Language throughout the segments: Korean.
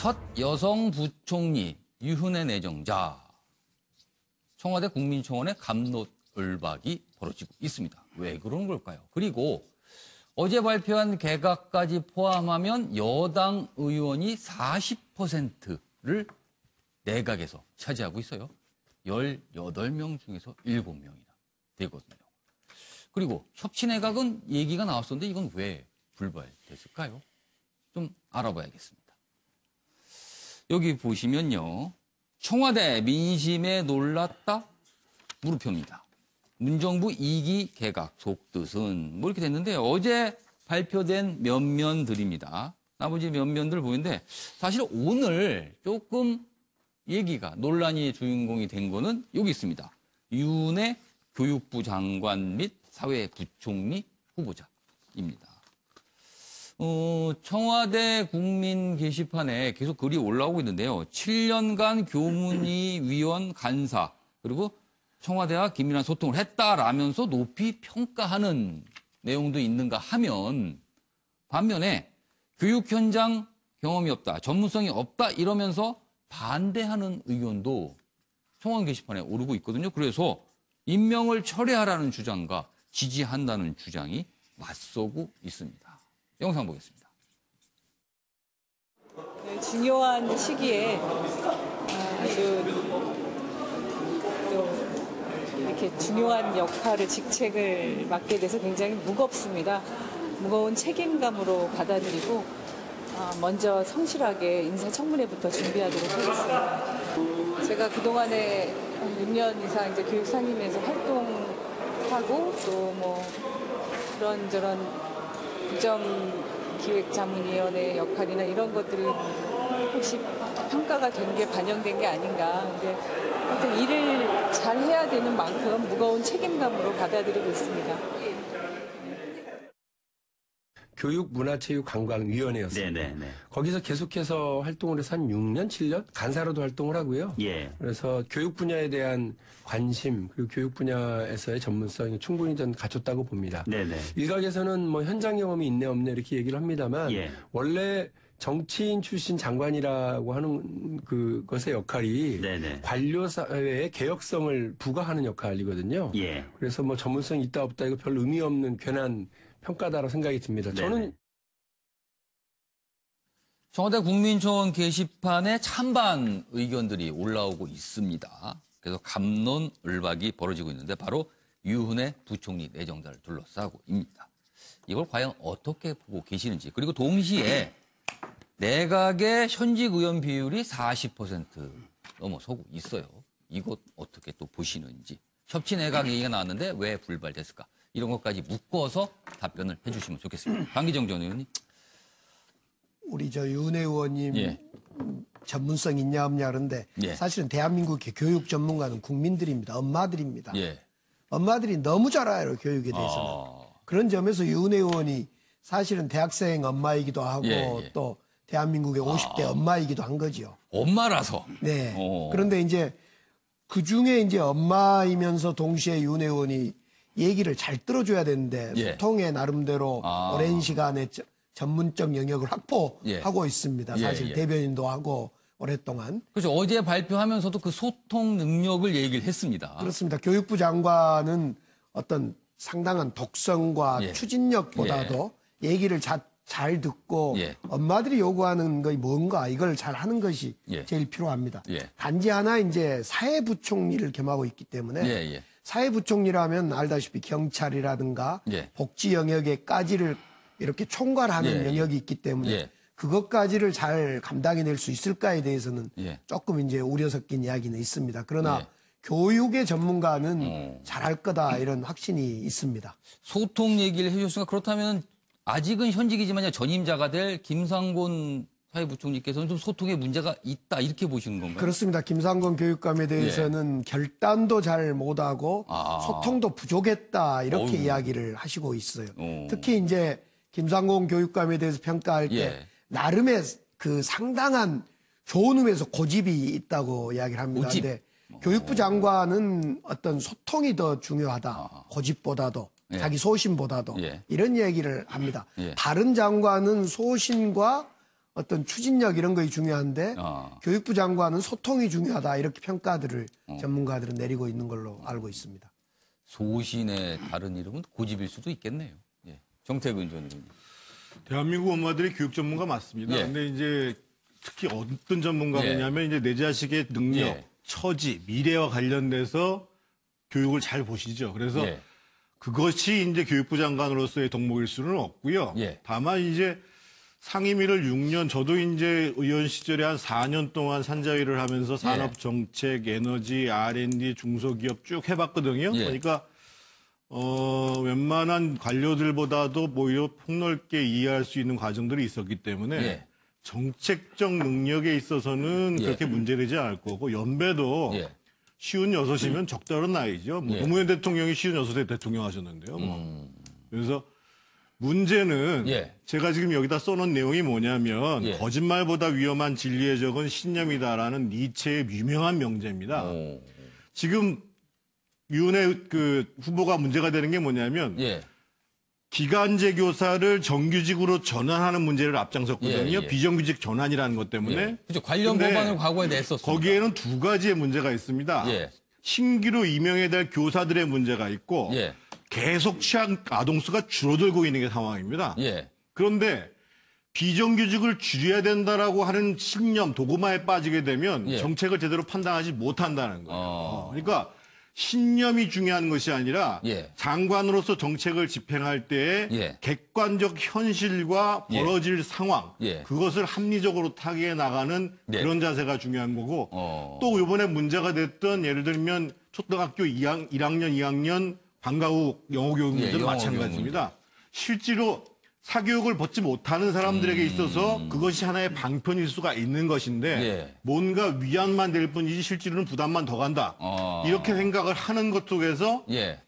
첫 여성 부총리 유은혜 내정자. 청와대 국민청원에 갑론을박이 벌어지고 있습니다. 왜 그런 걸까요? 그리고 어제 발표한 개각까지 포함하면 여당 의원이 40%를 내각에서 차지하고 있어요. 18명 중에서 7명이나 되거든요. 그리고 협치내각은 얘기가 나왔었는데 이건 왜 불발됐을까요? 좀 알아봐야겠습니다. 여기 보시면요. 청와대 민심에 놀랐다? 물음표입니다. 문정부 2기 개각 속뜻은 뭐 이렇게 됐는데 어제 발표된 면면들입니다. 나머지 면면들 보이는데 사실 오늘 조금 얘기가 논란의 주인공이 된 거는 여기 있습니다. 유은혜 교육부 장관 및 사회부총리 후보자입니다. 청와대 국민 게시판에 계속 글이 올라오고 있는데요. 7년간 교문위 위원 간사 그리고 청와대와 긴밀한 소통을 했다라면서 높이 평가하는 내용도 있는가 하면 반면에 교육 현장 경험이 없다, 전문성이 없다 이러면서 반대하는 의견도 청원 게시판에 오르고 있거든요. 그래서 임명을 철회하라는 주장과 지지한다는 주장이 맞서고 있습니다. 영상 보겠습니다. 중요한 시기에 아주 또 이렇게 중요한 역할을 직책을 맡게 돼서 굉장히 무겁습니다. 무거운 책임감으로 받아들이고 먼저 성실하게 인사청문회부터 준비하도록 하겠습니다. 제가 그동안에 6년 이상 이제 교육상임위에서 활동하고 또 뭐 그런저런 국정기획자문위원회 역할이나 이런 것들이 혹시 평가가 된 게 반영된 게 아닌가. 근데 하여튼 일을 잘 해야 되는 만큼 무거운 책임감으로 받아들이고 있습니다. 교육문화체육관광위원회였습니다. 네네네. 거기서 계속해서 활동을 해서 한 6년, 7년 간사로도 활동을 하고요. 예. 그래서 교육 분야에 대한 관심 그리고 교육 분야에서의 전문성이 충분히 전 갖췄다고 봅니다. 네네. 일각에서는 뭐 현장 경험이 있네 없네 이렇게 얘기를 합니다만 예. 원래 정치인 출신 장관이라고 하는 그것의 역할이 네네. 관료 사회의 개혁성을 부과하는 역할이거든요. 예. 그래서 뭐 전문성이 있다 없다 이거 별 의미 없는 괜한 평가다라고 생각이 듭니다. 네네. 저는 청와대 국민청원 게시판에 찬반 의견들이 올라오고 있습니다. 그래서 갑론을박이 벌어지고 있는데 바로 유은혜 부총리 내정자를 둘러싸고입니다. 이걸 과연 어떻게 보고 계시는지 그리고 동시에 내각의 현직 의원 비율이 40% 넘어서고 있어요. 이것 어떻게 또 보시는지. 협치 내각 얘기가 나왔는데 왜 불발됐을까? 이런 것까지 묶어서 답변을 해주시면 좋겠습니다. 강기정 전 의원님. 우리 유은혜 의원님 예. 전문성 있냐 없냐 그런데 예. 사실은 대한민국의 교육 전문가는 국민들입니다. 엄마들입니다. 예. 엄마들이 너무 잘 알아요. 교육에 대해서는. 그런 점에서 유은혜 의원이 사실은 대학생 엄마이기도 하고 예. 또 대한민국의 50대 엄마이기도 한 거죠. 엄마라서. 네. 그런데 이제 그중에 이제 엄마이면서 동시에 유은혜 의원이 얘기를 잘 들어줘야 되는데 예. 소통의 나름대로 오랜 시간에 전문적 영역을 확보하고 예. 있습니다. 사실 예. 대변인도 하고 오랫동안. 그렇죠. 어제 발표하면서도 그 소통 능력을 얘기를 했습니다. 그렇습니다. 교육부 장관은 어떤 상당한 독성과 예. 추진력보다도 예. 얘기를 잘 듣고 예. 엄마들이 요구하는 것이 뭔가 이걸 잘 하는 것이 예. 제일 필요합니다. 예. 단지 하나 이제 사회부총리를 겸하고 있기 때문에 예. 사회부총리라면 알다시피 경찰이라든가 예. 복지 영역에까지를 이렇게 총괄하는 영역이 있기 때문에 그것까지를 잘 감당해낼 수 있을까에 대해서는 조금 이제 우려 섞인 이야기는 있습니다. 그러나 교육의 전문가는 잘할 거다 이런 확신이 있습니다. 소통 얘기를 해주셨으니까 그렇다면 아직은 현직이지만 전임자가 될 김상곤 사회부총리께서는 좀 소통에 문제가 있다 이렇게 보시는 건가요? 그렇습니다. 김상곤 교육감에 대해서는 결단도 잘 못하고 소통도 부족했다 이렇게 이야기를 하시고 있어요. 특히 이제 김상곤 교육감에 대해서 평가할 때 나름의 그 상당한 좋은 의미에서 고집이 있다고 이야기를 합니다. 그런데 교육부 장관은 어떤 소통이 더 중요하다. 고집보다도. 자기 소신보다도 이런 얘기를 합니다. 다른 장관은 소신과 어떤 추진력 이런 것이 중요한데 교육부 장관은 소통이 중요하다 이렇게 평가들을 전문가들은 내리고 있는 걸로 알고 있습니다. 소신의 다른 이름은 고집일 수도 있겠네요. 예. 정태근 전 의원님. 대한민국 엄마들이 교육 전문가 맞습니다. 예. 근데 이제 특히 어떤 전문가냐면 이제 내 자식의 능력, 예. 처지, 미래와 관련돼서 교육을 잘 보시죠. 그래서 예. 그것이 이제 교육부 장관으로서의 덕목일 수는 없고요. 예. 다만 이제 상임위를 6년, 저도 이제 의원 시절에 한 4년 동안 산자위를 하면서 산업정책, 에너지, R&D, 중소기업 쭉 해봤거든요. 예. 그러니까 웬만한 관료들보다도 오히려 폭넓게 이해할 수 있는 과정들이 있었기 때문에 예. 정책적 능력에 있어서는 예. 그렇게 문제되지 않을 거고 연배도 예. 56이면 적절한 나이죠. 뭐 예. 노무현 대통령이 56세 대통령 하셨는데요. 그래서 문제는 예. 제가 지금 여기다 써놓은 내용이 뭐냐면 예. 거짓말보다 위험한 진리의 적은 신념이다라는 니체의 유명한 명제입니다. 지금 윤회 그 후보가 문제가 되는 게 뭐냐면 예. 기간제 교사를 정규직으로 전환하는 문제를 앞장섰거든요. 예, 예. 비정규직 전환이라는 것 때문에. 예. 그렇죠. 관련 근데 법안을 과거에 냈었습니다. 거기에는 두 가지의 문제가 있습니다. 예. 신규로 임명해야 될 교사들의 문제가 있고 예. 계속 취약 아동수가 줄어들고 있는 게 상황입니다. 예. 그런데 비정규직을 줄여야 된다라고 하는 신념, 도구마에 빠지게 되면 예. 정책을 제대로 판단하지 못한다는 거예요. 그러니까 신념이 중요한 것이 아니라 예. 장관으로서 정책을 집행할 때의 예. 객관적 현실과 예. 벌어질 상황, 예. 그것을 합리적으로 타개해 나가는 예. 그런 자세가 중요한 거고 또 이번에 문제가 됐던 예를 들면 초등학교 1학년, 2학년 방과 후 영어 교육 문제도 예, 영어 마찬가지입니다. 실제로 사교육을 받지 못하는 사람들에게 있어서 그것이 하나의 방편일 수가 있는 것인데 예. 뭔가 위안만 될 뿐이지 실제로는 부담만 더 간다. 이렇게 생각을 하는 것 속에서 예.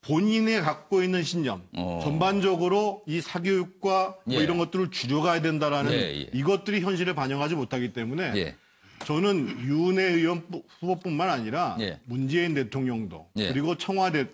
본인이 갖고 있는 신념, 전반적으로 이 사교육과 예. 뭐 이런 것들을 줄여가야 된다라는 예, 예. 이것들이 현실을 반영하지 못하기 때문에 예. 저는 윤회 의원 후보뿐만 아니라 예. 문재인 대통령도 예. 그리고 청와대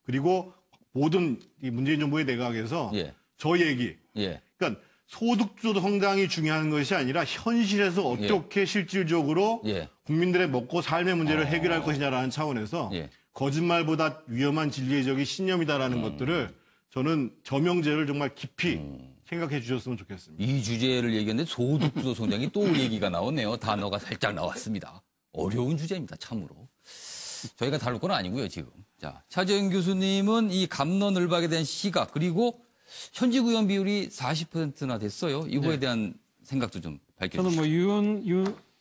그리고 모든 이 문재인 정부의 내각에서 예. 저 얘기, 예. 그러니까 소득주도 성장이 중요한 것이 아니라 현실에서 어떻게 실질적으로 예. 국민들의 먹고 삶의 문제를 해결할 것이냐라는 차원에서 예. 거짓말보다 위험한 진리의 적이 신념이다라는 것들을 저는 저명제를 정말 깊이 생각해 주셨으면 좋겠습니다. 이 주제를 얘기했는데 소득주도 성장이 또 얘기가 나오네요. 단어가 살짝 나왔습니다. 어려운 주제입니다. 참으로. 저희가 다룰 건 아니고요, 지금. 자, 차재현 교수님은 이 갑론을박에 대한 시각 그리고 현직 의원 비율이 40%나 됐어요. 이거에 대한 생각도 좀 밝혀주시죠. 저는 뭐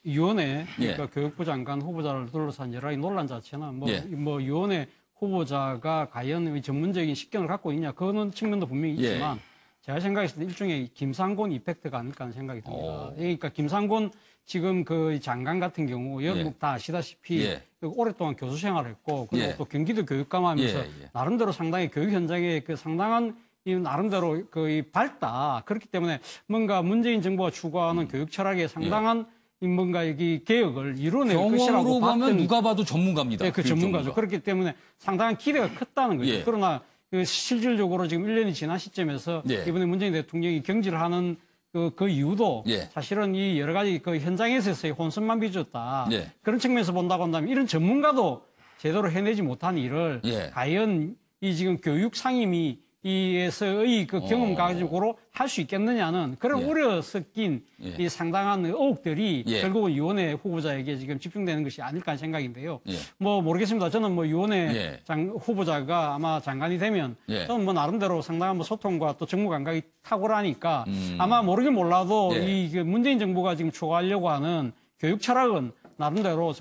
유원회 그러니까 예. 교육부 장관 후보자를 둘러싼 여러 가지 논란 자체는 예. 뭐 유원회 후보자가 과연 전문적인 식견을 갖고 있냐 그거는 측면도 분명히 있지만 제가 생각했을 때 일종의 김상곤 이펙트가 아닐까 하는 생각이 듭니다. 그러니까 김상곤 지금 그 장관 같은 경우 여러분 다 아시다시피 예. 오랫동안 교수 생활을 했고 그리고 예. 또 경기도 교육감하면서 예, 예. 나름대로 상당히 교육 현장에 그 상당한 이 나름대로 거의 밝다. 그렇기 때문에 뭔가 문재인 정부가 추구하는 교육 철학에 상당한 이 뭔가 이 개혁을 이뤄낼 것이라고 경험으로 보면 봤던 누가 봐도 전문가입니다. 네, 그 전문가죠. 그렇기 때문에 상당한 기대가 컸다는 거죠. 예. 그러나 그 실질적으로 지금 1년이 지난 시점에서 예. 이번에 문재인 대통령이 경질을 하는 그 이유도 예. 사실은 이 여러 가지 그 현장에서의 혼선만 빚었다. 예. 그런 측면에서 본다고 한다면 이런 전문가도 제대로 해내지 못한 일을 예. 과연 이 지금 교육 상임위 이에서의 그 경험 가지고로 할 수 있겠느냐는 그런 예. 우려 섞인 예. 이 상당한 의혹들이 예. 결국은 유원회 후보자에게 지금 집중되는 것이 아닐까 하는 생각인데요. 예. 뭐 모르겠습니다. 저는 뭐 유원회 예. 후보자가 아마 장관이 되면 예. 저는 뭐 나름대로 상당한 뭐 소통과 또 정무 감각이 탁월하니까 아마 모르긴 몰라도 예. 이 그 문재인 정부가 지금 추구하려고 하는 교육 철학은 나름대로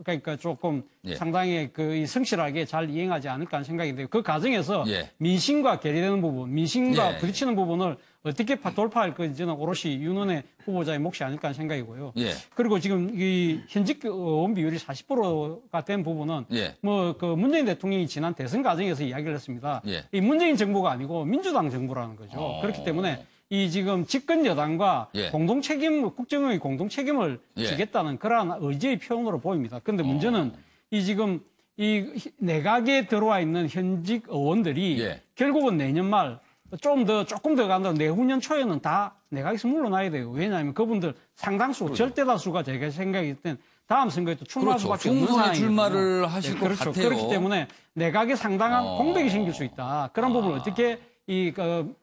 그러니까 조금 예. 상당히 그 성실하게 잘 이행하지 않을까 하는 생각인데요. 그 과정에서 예. 민심과 괴리되는 부분, 민심과 예. 부딪히는 부분을 어떻게 돌파할 건지는 오롯이 윤원회 후보자의 몫이 아닐까 하는 생각이고요. 예. 그리고 지금 이 현직 의원 비율이 40%가 된 부분은 예. 뭐 그 문재인 대통령이 지난 대선 과정에서 이야기를 했습니다. 예. 이 문재인 정부가 아니고 민주당 정부라는 거죠. 그렇기 때문에 이 지금 집권 여당과 예. 공동 책임, 국정의 공동 책임을 예. 지겠다는 그러한 의지의 표현으로 보입니다. 그런데 문제는 이 지금 이 내각에 들어와 있는 현직 의원들이 예. 결국은 내년 말 조금 더 간다. 내후년 초에는 다 내각에서 물러나야 돼요. 왜냐하면 그분들 상당수, 절대 다수가 제가 생각했을 땐 다음 선거에 또 출마할 수밖에 없는 충분히 상황이거든요. 출마를 하실 것 같아요. 그렇기 때문에 내각에 상당한 공백이 생길 수 있다. 그런 부분을 어떻게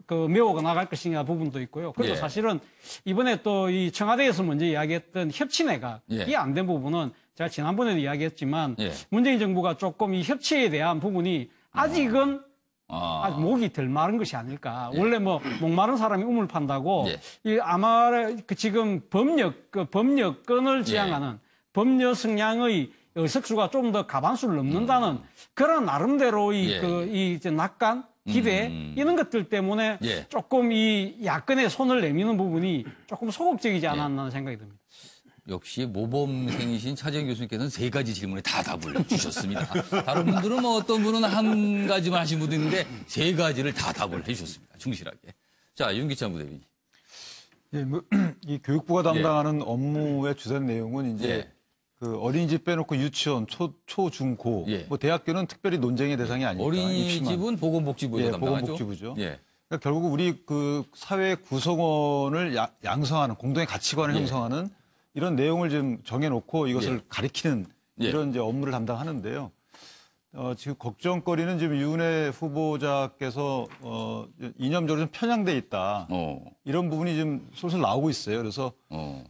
메워가 나갈 것이냐 부분도 있고요. 그리고 사실은 이번에 또 이 청와대에서 먼저 이야기했던 협치내각이 안 된 부분은 제가 지난번에도 이야기했지만 문재인 정부가 조금 이 협치에 대한 부분이 아직은 아직 목이 덜 마른 것이 아닐까. 원래 뭐 목마른 사람이 우물 판다고 이 아마 지금 법력권을 지향하는 법률 성향의 의석수가 좀 더 과반수를 넘는다는 그런 나름대로의 이 낙관, 기대 이런 것들 때문에 조금 이 야권에 손을 내미는 부분이 조금 소극적이지 않았나 하는 생각이 듭니다. 역시 모범생이신 차재현 교수님께서는 3가지 질문에 다 답을 주셨습니다. 다른 분들은 뭐 어떤 분은 한 가지만 하신 분도 있는데 3가지를 다 답을 해주셨습니다. 충실하게. 자, 윤기찬 부대변인. 예, 이 교육부가 담당하는 업무의 주된 내용은 이제 그 어린이집 빼놓고 유치원, 초, 중, 고, 뭐 대학교는 특별히 논쟁의 대상이 아니니까. 어린이집은 보건복지부에서 담당하죠. 보건복지부죠. 그러니까 결국 우리 그 사회 구성원을 양성하는 공동의 가치관을 형성하는 이런 내용을 좀 정해놓고 이것을 가리키는 이런 이제 업무를 담당하는데요. 지금 걱정거리는 지금 유은혜 후보자께서 이념적으로 좀 편향돼 있다. 이런 부분이 좀 솔솔 나오고 있어요. 그래서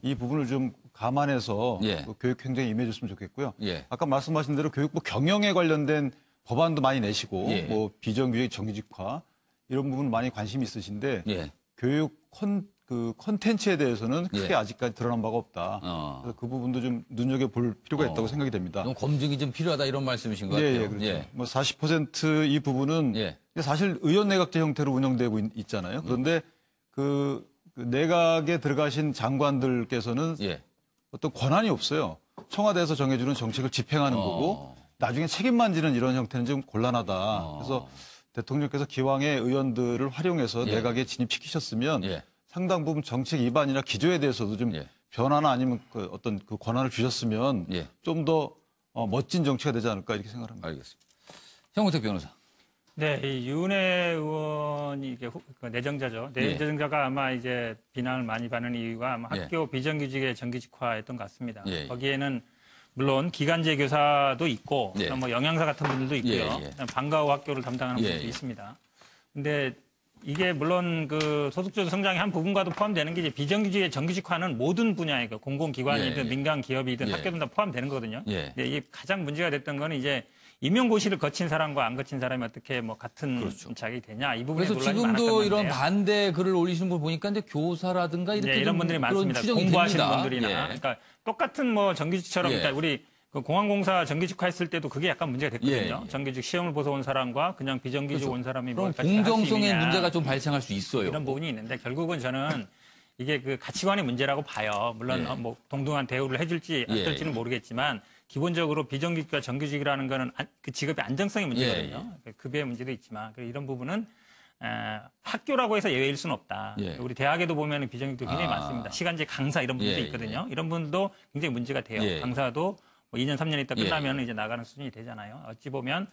이 부분을 좀 감안해서 교육 행정에 임해줬으면 좋겠고요. 아까 말씀하신 대로 교육부 경영에 관련된 법안도 많이 내시고 뭐 비정규직 정규직화 이런 부분 많이 관심이 있으신데 교육 콘텐츠에 대해서는 크게 아직까지 드러난 바가 없다. 그래서 그 부분도 좀 눈여겨볼 필요가 있다고 생각이 됩니다. 검증이 좀 필요하다 이런 말씀이신 것 같아요. 그렇죠. 뭐 40% 이 부분은 사실 의원 내각제 형태로 운영되고 있잖아요. 그런데 그 내각에 들어가신 장관들께서는 어떤 권한이 없어요. 청와대에서 정해주는 정책을 집행하는 거고 나중에 책임만 지는 이런 형태는 좀 곤란하다. 그래서 대통령께서 기왕에 의원들을 활용해서 내각에 진입시키셨으면 상당 부분 정책 위반이나 기조에 대해서도 좀 변화나 아니면 그 어떤 그 권한을 주셨으면 좀 더 멋진 정치가 되지 않을까 이렇게 생각합니다. 알겠습니다. 형우택 변호사. 네, 이 유은혜 의원이 이게 내정자죠. 내정자가 아마 이제 비난을 많이 받는 이유가 아마 학교 비정규직의 정규직화였던 것 같습니다. 거기에는 물론 기간제 교사도 있고 뭐 영양사 같은 분들도 있고요. 방과후 학교를 담당하는 분들도 있습니다. 근데 이게 물론 그 소득주도 성장의 한 부분과도 포함되는 게 이제 비정규직의 정규직화는 모든 분야의 그 공공기관이든 민간 기업이든 학교든 다 포함되는 거거든요. 근데 이게 가장 문제가 됐던 거는 이제 임용고시를 거친 사람과 안 거친 사람이 어떻게 뭐 같은 자격이 되냐 이 부분에 그래서 논란이 지금도 많았던 이런 건데요. 반대 글을 올리시는 걸 보니까 이제 교사라든가 이렇게 이런 분들이 많습니다. 공부하시는 분들이나 그러니까 똑같은 뭐 정규직처럼 그러니까 우리 그 공항공사 정규직화 했을 때도 그게 약간 문제가 됐거든요. 정규직 시험을 보서 온 사람과 그냥 비정규직 온 사람이 그럼 공정성의 문제가 좀 발생할 수 있어요. 이런 부분이 있는데 결국은 저는 이게 그 가치관의 문제라고 봐요. 물론 뭐 동등한 대우를 해줄지 어떨지는 모르겠지만 기본적으로 비정규직과 정규직이라는 거는 그 직업의 안정성의 문제거든요. 급여의 문제도 있지만 이런 부분은 학교라고 해서 예외일 수는 없다. 우리 대학에도 보면 비정규직도 굉장히 많습니다. 시간제 강사 이런 분들도 있거든요. 이런 분도 굉장히 문제가 돼요. 강사도 뭐 2년, 3년 있다 끝나면 이제 나가는 수준이 되잖아요. 어찌 보면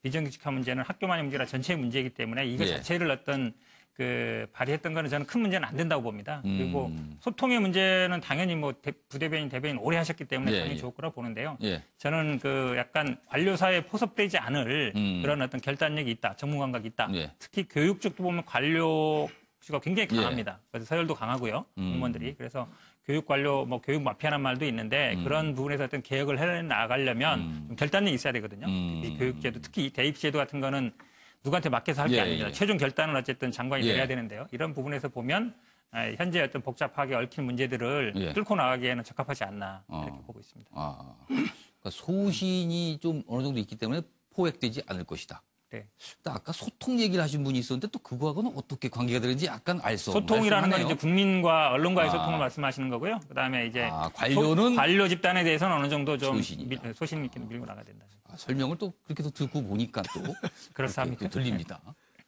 비정규직화 문제는 학교만의 문제라 전체의 문제이기 때문에 이거 자체를 어떤 그 발의했던 거는 저는 큰 문제는 안 된다고 봅니다. 그리고 소통의 문제는 당연히 뭐 부대변인, 대변인 오래 하셨기 때문에 당연히 좋을 거라고 보는데요. 저는 그 약간 관료사에 포섭되지 않을 그런 어떤 결단력이 있다, 전문 감각이 있다. 특히 교육 쪽도 보면 관료가 굉장히 강합니다. 그래서 서열도 강하고요, 공무원들이. 그래서 교육 관료, 뭐 교육 마피아라는 말도 있는데 그런 부분에서 어떤 개혁을 해 나가려면 결단력이 있어야 되거든요. 이 교육제도, 특히 대입제도 같은 거는 누구한테 맡겨서 할 게 아닙니다. 최종 결단은 어쨌든 장관이 내려야 되는데요. 이런 부분에서 보면 현재 어떤 복잡하게 얽힌 문제들을 뚫고 나가기에는 적합하지 않나 이렇게 보고 있습니다. 그러니까 소신이 좀 어느 정도 있기 때문에 포획되지 않을 것이다. 또 아까 소통 얘기를 하신 분이 있었는데 또 그거하고는 어떻게 관계가 되는지 약간 알 수 없는 소통이라는 건 이제 국민과 언론과의 소통을 말씀하시는 거고요. 그다음에 이제 관료 집단에 대해서는 어느 정도 좀 소신 있게 밀고 나가야 된다. 설명을 또 그렇게 또 듣고 보니까 또 그렇습니까? 들립니다.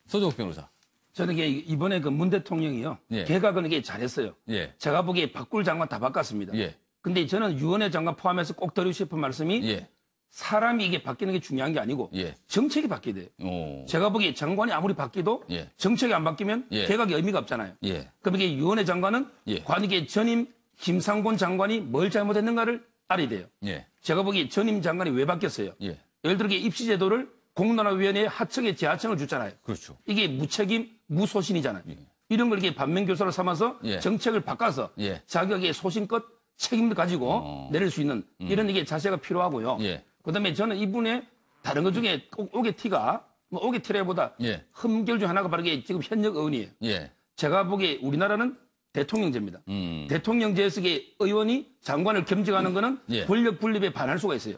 서정욱 변호사. 저는 이번에 그 문 대통령이요. 개각은 이게 잘했어요. 제가 보기에 바꿀 장관 다 바꿨습니다. 근데 저는 유은혜 장관 포함해서 꼭 드리고 싶은 말씀이 사람이 이게 바뀌는 게 중요한 게 아니고 예. 정책이 바뀌어야 돼요. 제가 보기에 장관이 아무리 바뀌도 예. 정책이 안 바뀌면 예. 개각이 의미가 없잖아요. 예. 그럼 이게 유원회 장관은 예. 관이게 전임 김상곤 장관이 뭘 잘못했는가를 알아야 돼요. 예. 제가 보기에 전임 장관이 왜 바뀌었어요? 예. 예를 들어 입시제도를 공론화위원회에 하청에 재하청을 줬잖아요. 그렇죠. 이게 무책임, 무소신이잖아요. 예. 이런 걸 이렇게 반면교사로 삼아서 예. 정책을 바꿔서 예. 자격의 소신껏 책임을 가지고 내릴 수 있는 이런 이게 자세가 필요하고요. 예. 그다음에 저는 이분의 다른 것 중에 꼭 오게티가 뭐 오게티라보다 예. 흠결 중 하나가 바로 이게 지금 현역 의원이에요. 예. 제가 보기에 우리나라는 대통령제입니다. 대통령제에서 이게 의원이 장관을 겸직하는 거는 예. 권력 분립에 반할 수가 있어요.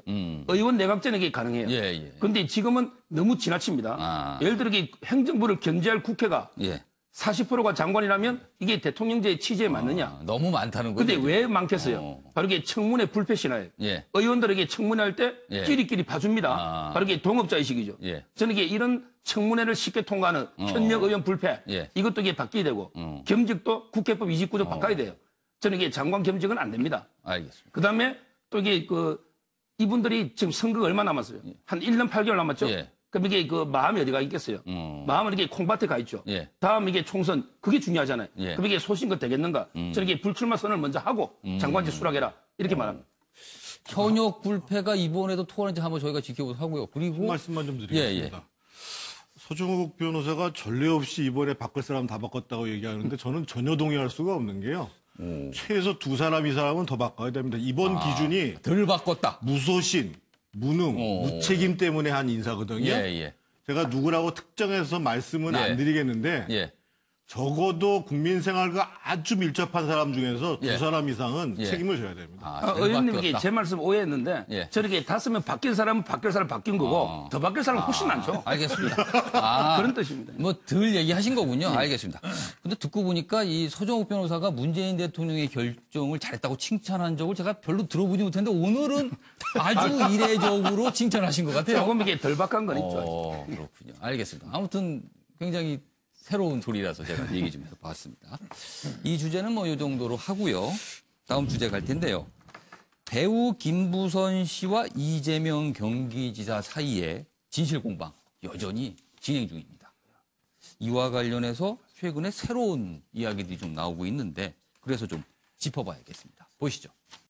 의원 내각제는 이게 가능해요. 예, 예. 그런데 지금은 너무 지나칩니다. 아. 예를 들어 이게 행정부를 견제할 국회가 예. 40%가 장관이라면 이게 대통령제의 취지에 맞느냐? 너무 많다는 거죠. 근데 왜 많겠어요? 바로 이게 청문회 불패신화예요. 예. 의원들에게 청문회할 때 예. 끼리끼리 봐줍니다. 아. 바로 이게 동업자의식이죠. 예. 저는 이게 이런 청문회를 쉽게 통과하는 현역 의원 불패 예. 이것도 이게 바뀌어야 되고 겸직도 국회법 29조 바꿔야 돼요. 저는 이게 장관 겸직은 안 됩니다. 알겠습니다. 그다음에 또 이게 이분들이 지금 선거가 얼마 남았어요? 한 1년 8개월 남았죠? 예. 그럼 이게 마음이 어디가 있겠어요? 마음은 이게 콩밭에 가 있죠. 예. 다음 이게 총선 그게 중요하잖아요. 예. 그럼 이게 소신껏 되겠는가? 저는 이게 불출마 선언을 먼저 하고 장관직 수락해라 이렇게 말합니다. 현역 불패가 이번에도 토론인지 한번 저희가 지켜보도록 하고요. 그리고 한 말씀만 좀 드리겠습니다. 서정욱 변호사가 전례 없이 이번에 바꿀 사람 다 바꿨다고 얘기하는데 저는 전혀 동의할 수가 없는 게요. 최소 두 사람 이상은 더 바꿔야 됩니다. 이번 기준이 덜 바꿨다. 무소신, 무능, 무책임 때문에 한 인사거든요. 예, 예. 제가 누구라고 특정해서 말씀은 예. 안 드리겠는데 예. 적어도 국민 생활과 아주 밀접한 사람 중에서 예. 두 사람 이상은 예. 책임을 져야 됩니다. 의원님 이게 바뀌었다. 제 말씀 오해했는데 예. 저렇게 다 쓰면 바뀔 사람은 바뀔 사람 바뀐 거고 더 바뀔 사람은 훨씬 많죠. 알겠습니다. 아, 그런 뜻입니다. 뭐 덜 얘기하신 거군요. 알겠습니다. 근데 듣고 보니까 이 서정욱 변호사가 문재인 대통령의 결정을 잘했다고 칭찬한 적을 제가 별로 들어보지 못했는데 오늘은 아주 이례적으로 칭찬하신 것 같아요. 조금 이게 덜 바꾼 건 있죠. 그렇군요. 알겠습니다. 아무튼 굉장히 새로운 소리라서 제가 얘기 좀 해봤습니다. 이 주제는 뭐 이 정도로 하고요. 다음 주제 갈 텐데요. 배우 김부선 씨와 이재명 경기지사 사이에 진실 공방 여전히 진행 중입니다. 이와 관련해서 최근에 새로운 이야기들이 좀 나오고 있는데 그래서 좀 짚어봐야겠습니다. 보시죠.